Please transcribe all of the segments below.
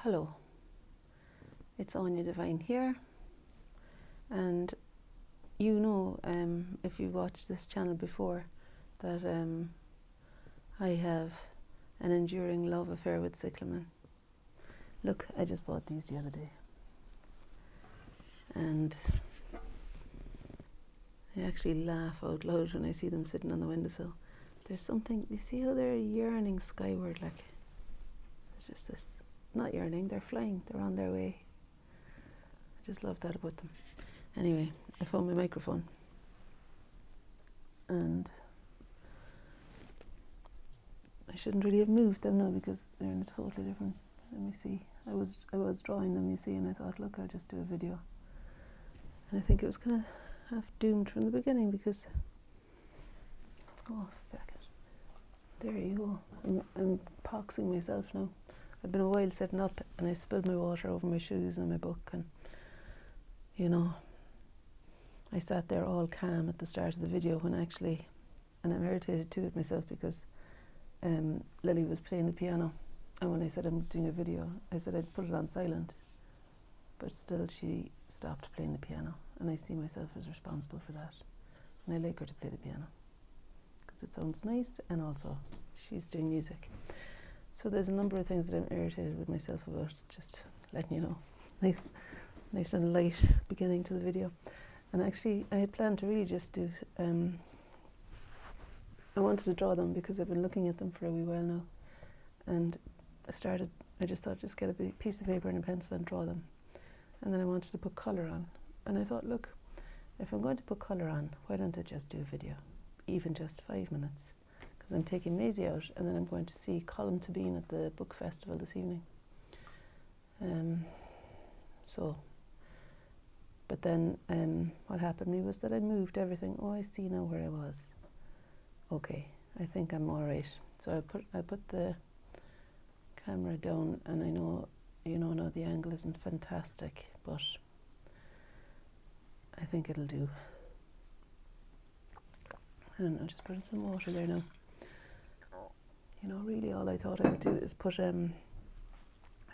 Hello, it's Anya Divine here, and you know, if you watched this channel before, that I have an enduring love affair with Cyclamen. Look, I just bought these the other day, and I actually laugh out loud when I see them sitting on the windowsill. There's something, you see how they're yearning skyward, like, it's just this, not yearning, they're flying, they're on their way. I just love that about them. Anyway, I found my microphone, and I shouldn't really have moved them now because they're in a totally different, let me see, I was drawing them, you see, and I thought, look, I'll just do a video. And I think it was kind of half doomed from the beginning because, oh, feck it. There you go. I'm poxing myself now. I've been a while setting up, and I spilled my water over my shoes and my book, and you know, I sat there all calm at the start of the video when actually, and I'm irritated too at myself because Lily was playing the piano, and when I said I'm doing a video, I said I'd put it on silent, but still she stopped playing the piano, and I see myself as responsible for that, and I like her to play the piano because it sounds nice, and also she's doing music. So there's a number of things that I'm irritated with myself about, just letting you know. Nice and light beginning to the video. And actually I had planned to really just do, I wanted to draw them because I've been looking at them for a wee while now. And I just thought, just get a big piece of paper and a pencil and draw them. And then I wanted to put colour on. And I thought, look, if I'm going to put colour on, why don't I just do a video, even just 5 minutes? Because I'm taking Maisie out, and then I'm going to see Column to Bean at the book festival this evening. But then what happened to me was that I moved everything. Oh, I see now where I was. Okay, I think I'm all right. So I put the camera down, and I know, you know, now the angle isn't fantastic, but I think it'll do. And I'll just put in some water there now. You know, really all I thought I would do is put a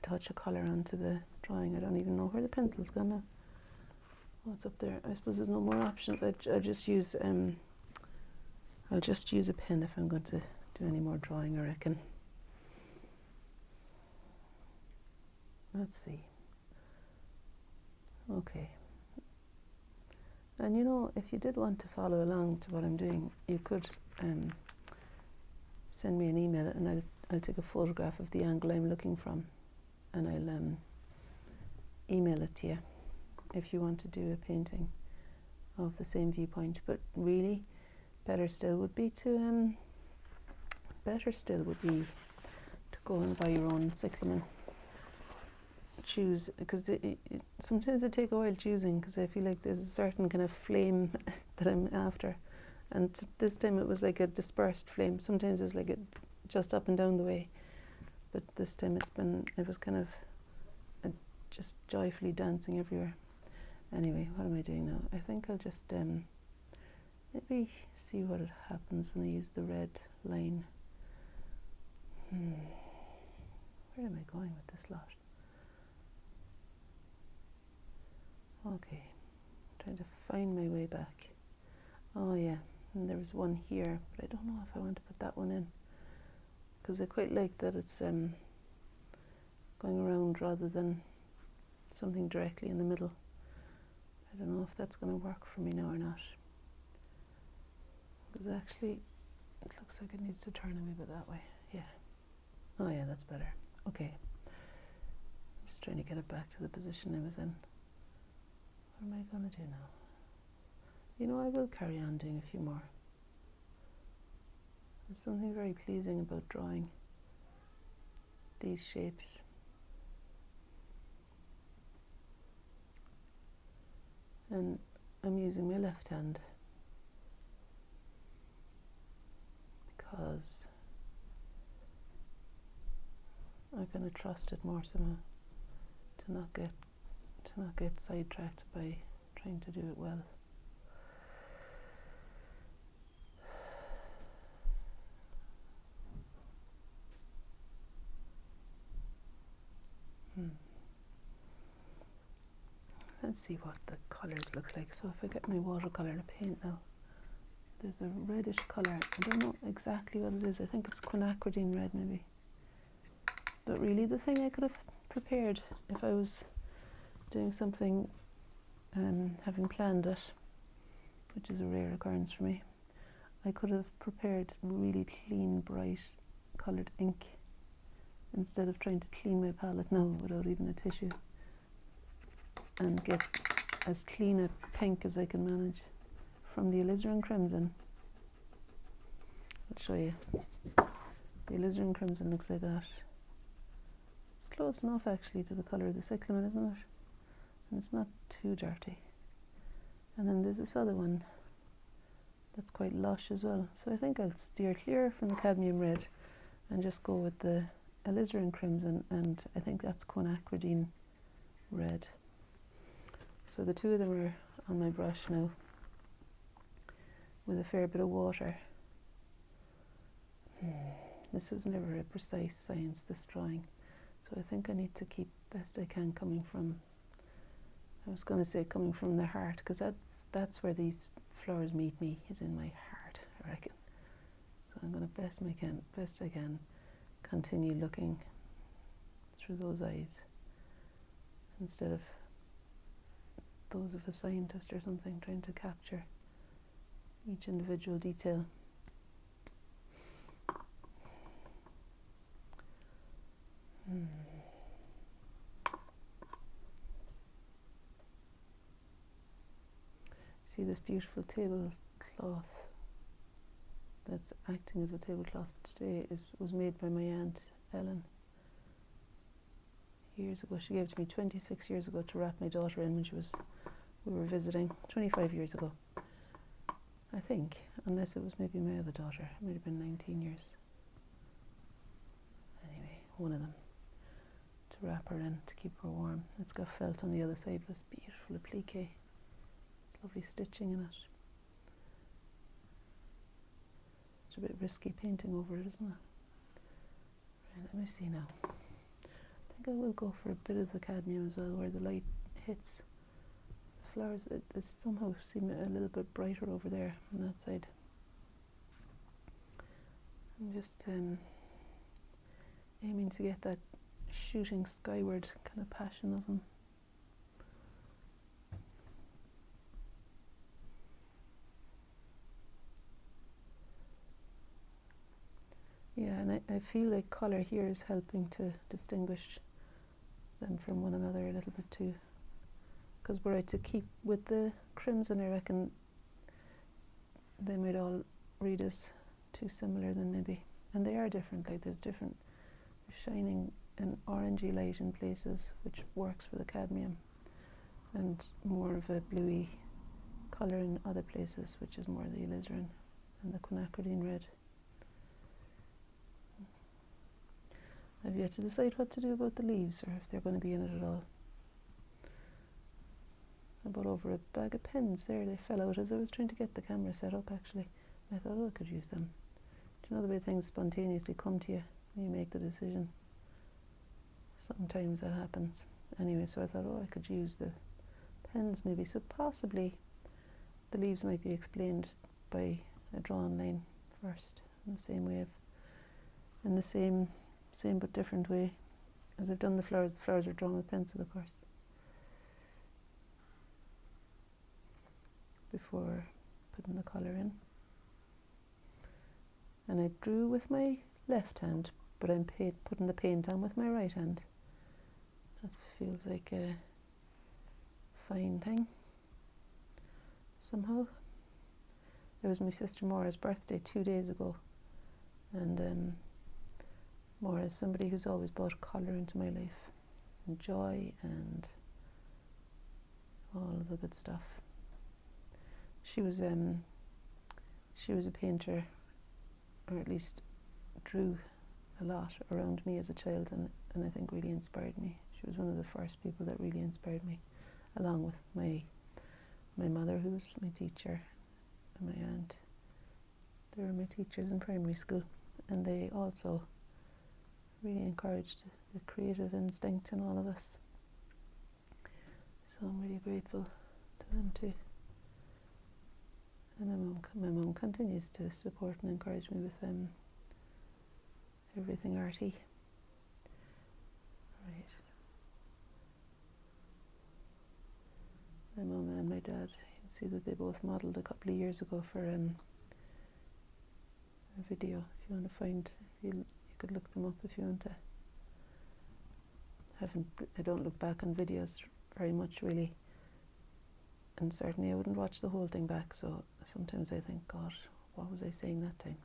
touch of colour onto the drawing. I don't even know where the pencil's gone now. Oh, it's up there. I suppose there's no more options. I'll just use a pen if I'm going to do any more drawing, I reckon. Let's see. Okay. And you know, if you did want to follow along to what I'm doing, you could send me an email, and I'll take a photograph of the angle I'm looking from, and I'll email it to you if you want to do a painting of the same viewpoint. But really, better still would be to go and buy your own Cyclamen. Choose, because sometimes it takes a while choosing, because I feel like there's a certain kind of flame that I'm after, and this time it was like a dispersed flame. Sometimes it's like it just up and down the way, but this time it was kind of just joyfully dancing everywhere. Anyway, what am I doing now? I think I'll just maybe see what happens when I use the red line. Where am I going with this lot? Okay, trying to find my way back. Oh yeah, and there was one here, but I don't know if I want to put that one in, because I quite like that it's going around rather than something directly in the middle. I don't know if that's going to work for me now or not, because actually it looks like it needs to turn a wee bit that way. Yeah. Oh yeah, that's better. Okay. I'm just trying to get it back to the position I was in. What am I going to do now? You know, I will carry on doing a few more. There's something very pleasing about drawing these shapes. And I'm using my left hand because I'm going to trust it more somehow, to not get sidetracked by trying to do it well. let's see what the colours look like. So if I get my watercolour to paint now, there's a reddish colour. I don't know exactly what it is. I think it's quinacridine red maybe. But really the thing I could have prepared if I was doing something, having planned it, which is a rare occurrence for me, I could have prepared really clean, bright coloured ink instead of trying to clean my palette now without even a tissue and get as clean a pink as I can manage from the alizarin crimson. I'll show you. The alizarin crimson looks like that. It's close enough actually to the colour of the cyclamen, isn't it? And it's not too dirty. And then there's this other one that's quite lush as well. So I think I'll steer clear from the cadmium red and just go with the alizarin crimson, and I think that's quinacridine red. So the two of them are on my brush now with a fair bit of water. This was never a precise science, this drawing, so I think I need to keep best I can coming from, I was going to say coming from the heart, because that's where these flowers meet me, is in my heart, I reckon. So I'm going to best I can continue looking through those eyes instead of those of a scientist or something, trying to capture each individual detail. See this beautiful tablecloth that's acting as a tablecloth today was made by my aunt Ellen years ago. She gave it to me 26 years ago to wrap my daughter in when we were visiting, 25 years ago I think, unless it was maybe my other daughter. It might have been 19 years. Anyway, one of them, to wrap her in, to keep her warm. It's got felt on the other side, but it's beautiful applique. It's lovely stitching in it. It's a bit risky painting over it, isn't it? Right, let me see now. I think I will go for a bit of the cadmium as well, where the light hits the flowers. It somehow seem a little bit brighter over there on that side. I'm just aiming to get that shooting skyward kind of passion of them. Yeah, and I feel like colour here is helping to distinguish them from one another a little bit too. Because were I to keep with the crimson, I reckon they might all read as too similar then maybe. And they are different, like there's different shining and orangey light in places, which works for the cadmium, and more of a bluey colour in other places, which is more the alizarin and the quinacridine red. I've yet to decide what to do about the leaves, or if they're going to be in it at all. I bought over a bag of pens there. They fell out as I was trying to get the camera set up actually. I thought, oh, I could use them. Do you know the way things spontaneously come to you when you make the decision? Sometimes that happens. Anyway, so I thought, oh, I could use the pens maybe. So possibly the leaves might be explained by a drawn line first, in the same way in the same but different way as I've done the flowers. The flowers are drawn with pencil, of course, before putting the colour in. And I drew with my left hand, but I'm putting the paint on with my right hand. That feels like a fine thing somehow. It was my sister Maura's birthday 2 days ago, and Maura is somebody who's always brought colour into my life, and joy, and all of the good stuff. She was a painter, or at least drew a lot around me as a child, and I think really inspired me. She was one of the first people that really inspired me, along with my mother, who was my teacher, and my aunt. They were my teachers in primary school, and they also really encouraged the creative instinct in all of us. So I'm really grateful to them too. And my mum continues to support and encourage me with everything arty. Right. My mum and my dad, you can see that they both modelled a couple of years ago for a video. If you want to find, you could look them up if you want to. I don't look back on videos very much really, and certainly I wouldn't watch the whole thing back, so sometimes I think, God, what was I saying that time?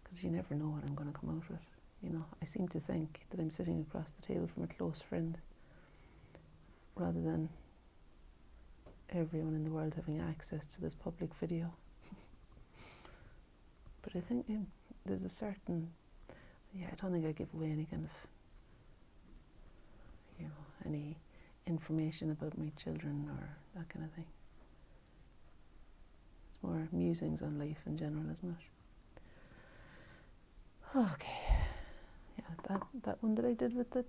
Because you never know what I'm going to come out with. You know, I seem to think that I'm sitting across the table from a close friend rather than everyone in the world having access to this public video. But I think there's a certain, I don't think I give away any kind of, any information about my children or that kind of thing. It's more musings on life in general, isn't it? Okay, yeah, that one that I did with the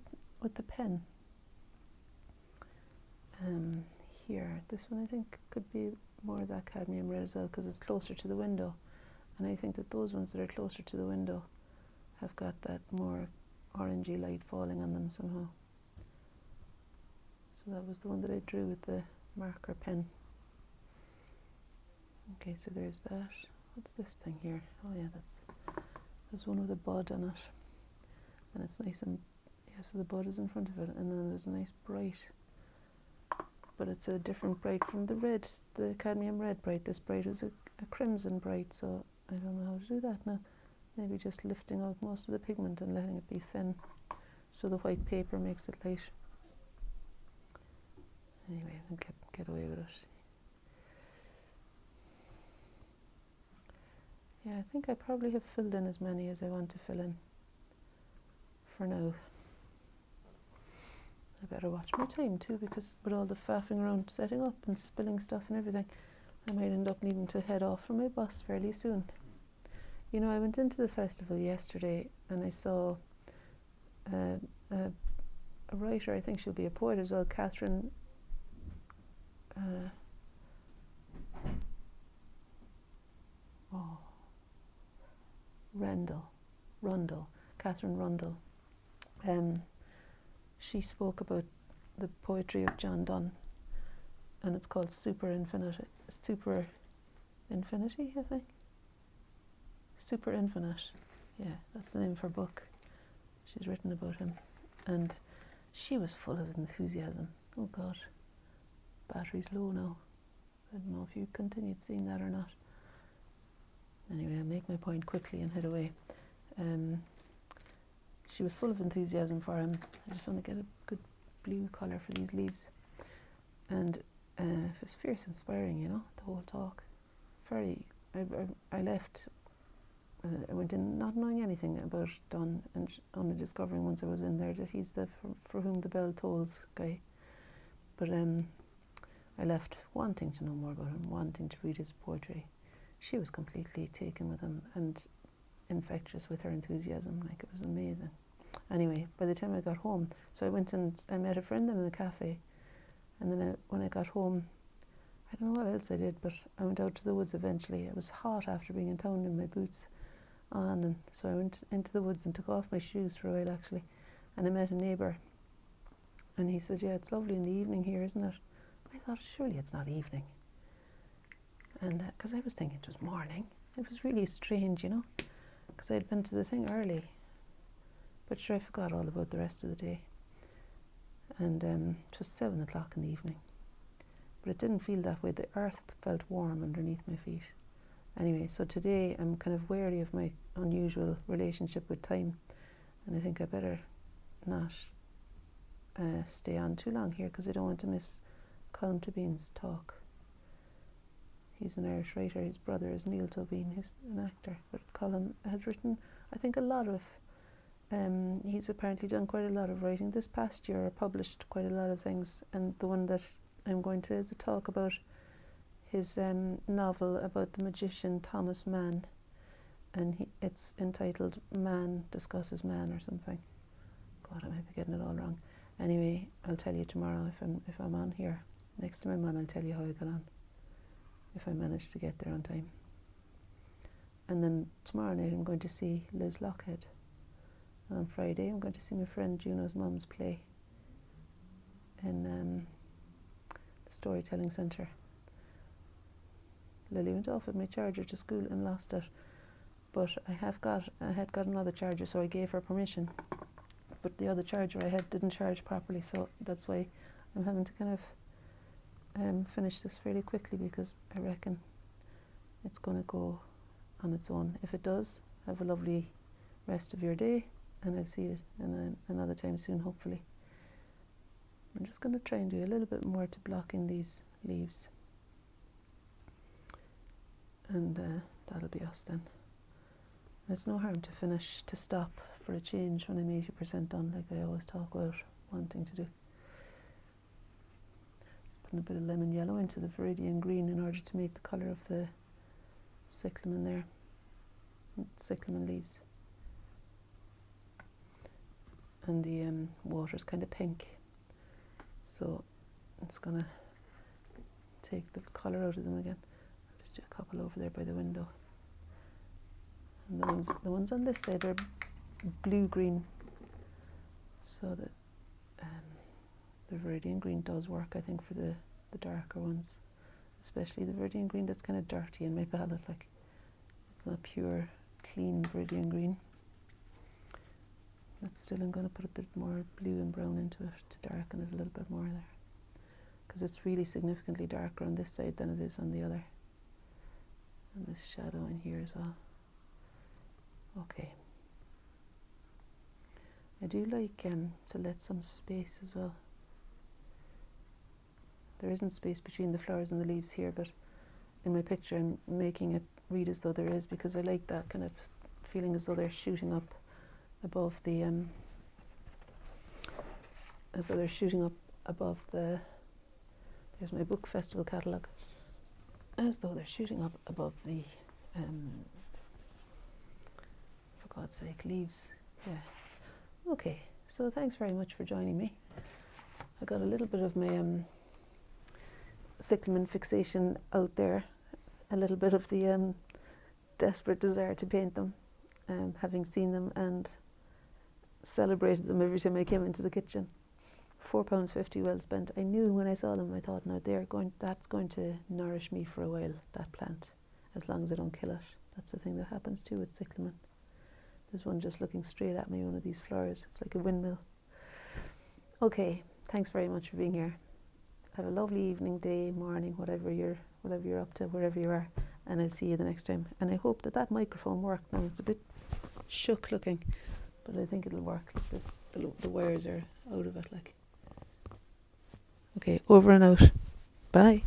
pen. Here, this one I think could be more of that cadmium red as well, because it's closer to the window, and I think that those ones that are closer to the window have got that more orangey light falling on them somehow. So that was the one that I drew with the marker pen. Okay, so there's that. What's this thing here? Oh yeah, there's one with a bud on it, and it's nice and so the bud is in front of it, and then there's a nice bright, but it's a different bright from the red, the cadmium red bright. This bright is a crimson bright, so I don't know how to do that now. Maybe just lifting out most of the pigment and letting it be thin, so the white paper makes it light. Anyway, I'll get away with it. Yeah, I think I probably have filled in as many as I want to fill in for now. I better watch my time too, because with all the faffing around setting up and spilling stuff and everything, I might end up needing to head off from my bus fairly soon. You know, I went into the festival yesterday and I saw a writer, I think she'll be a poet as well, Catherine Catherine Rundle. She spoke about the poetry of John Donne, and it's called Super Infinity, I think. Super Infinite. Yeah, that's the name of her book. She's written about him, and she was full of enthusiasm. Oh God, battery's low now. I don't know if you continued seeing that or not. Anyway, I'll make my point quickly and head away. She was full of enthusiasm for him. I just want to get a good blue colour for these leaves. And it was fierce inspiring, you know, the whole talk. I left, I went in not knowing anything about Donne, and only discovering once I was in there that he's the for whom the bell tolls guy. But I left wanting to know more about him, wanting to read his poetry. She was completely taken with him and infectious with her enthusiasm. Like, it was amazing. Anyway, by the time I got home, so I went and I met a friend in a cafe, and then when I got home, I don't know what else I did, but I went out to the woods eventually. It was hot after being in town in my boots on, and so I went into the woods and took off my shoes for a while actually, and I met a neighbour, and he said, yeah, it's lovely in the evening here, isn't it? I thought, surely it's not evening, and because I was thinking it was morning. It was really strange, you know, because I'd been to the thing early, but sure, I forgot all about the rest of the day, and it was 7 o'clock in the evening, but it didn't feel that way. The earth felt warm underneath my feet. Anyway, so today I'm kind of wary of my unusual relationship with time, and I think I better not stay on too long here, because I don't want to miss Colm Tóibín's talk. He's an Irish writer. His brother is Neil Tóibín, who's an actor, but Colm has written, I think, a lot of he's apparently done quite a lot of writing this past year, or published quite a lot of things, and the one that I'm going to is a talk about his novel about the magician Thomas Mann, and it's entitled Man Discusses Man or something. God, I might be getting it all wrong. Anyway, I'll tell you tomorrow if I'm on here. Next time I'm on, I'll tell you how I got on, if I manage to get there on time. And then tomorrow night I'm going to see Liz Lockhead. And on Friday I'm going to see my friend Juno's mum's play in the Storytelling Centre. Lily went off with my charger to school and lost it, but I had got another charger, so I gave her permission. But the other charger I had didn't charge properly, so that's why I'm having to kind of finish this fairly quickly, because I reckon it's going to go on its own. If it does, have a lovely rest of your day, and I'll see you another time soon, hopefully. I'm just going to try and do a little bit more to block in these leaves, and that'll be us then. It's no harm to stop for a change when I'm 80% done, like I always talk about wanting to do. Putting a bit of lemon yellow into the Viridian green in order to make the colour of the cyclamen there, cyclamen leaves. And the water's kind of pink, so it's going to take the colour out of them again. I'll just do a couple over there by the window. And the ones on this side are blue-green, so that the Viridian green does work, I think, for the darker ones, especially the Viridian green that's kind of dirty in my palette. Like, it's not pure, clean Viridian green. But still, I'm going to put a bit more blue and brown into it to darken it a little bit more there, because it's really significantly darker on this side than it is on the other. And this shadow in here as well. Okay. I do like to let some space as well. There isn't space between the flowers and the leaves here, but in my picture I'm making it read as though there is, because I like that kind of feeling as though they're shooting up above the there's my book festival catalogue, as though they're shooting up above the for God's sake, leaves. Yeah. Okay, so thanks very much for joining me. I got a little bit of my cyclamen fixation out there, a little bit of the desperate desire to paint them, having seen them and celebrated them every time I came into the kitchen. £4.50 well spent. I knew when I saw them, I thought, no, that's going to nourish me for a while, that plant, as long as I don't kill it. That's the thing that happens too with cyclamen. There's one just looking straight at me, one of these flowers. It's like a windmill. Okay, thanks very much for being here. Have a lovely evening, day, morning, whatever you're up to, wherever you are, and I'll see you the next time. And I hope that microphone worked. Now it's a bit shook looking, but I think it'll work. Like this, the wires are out of it. Like, okay, over and out. Bye.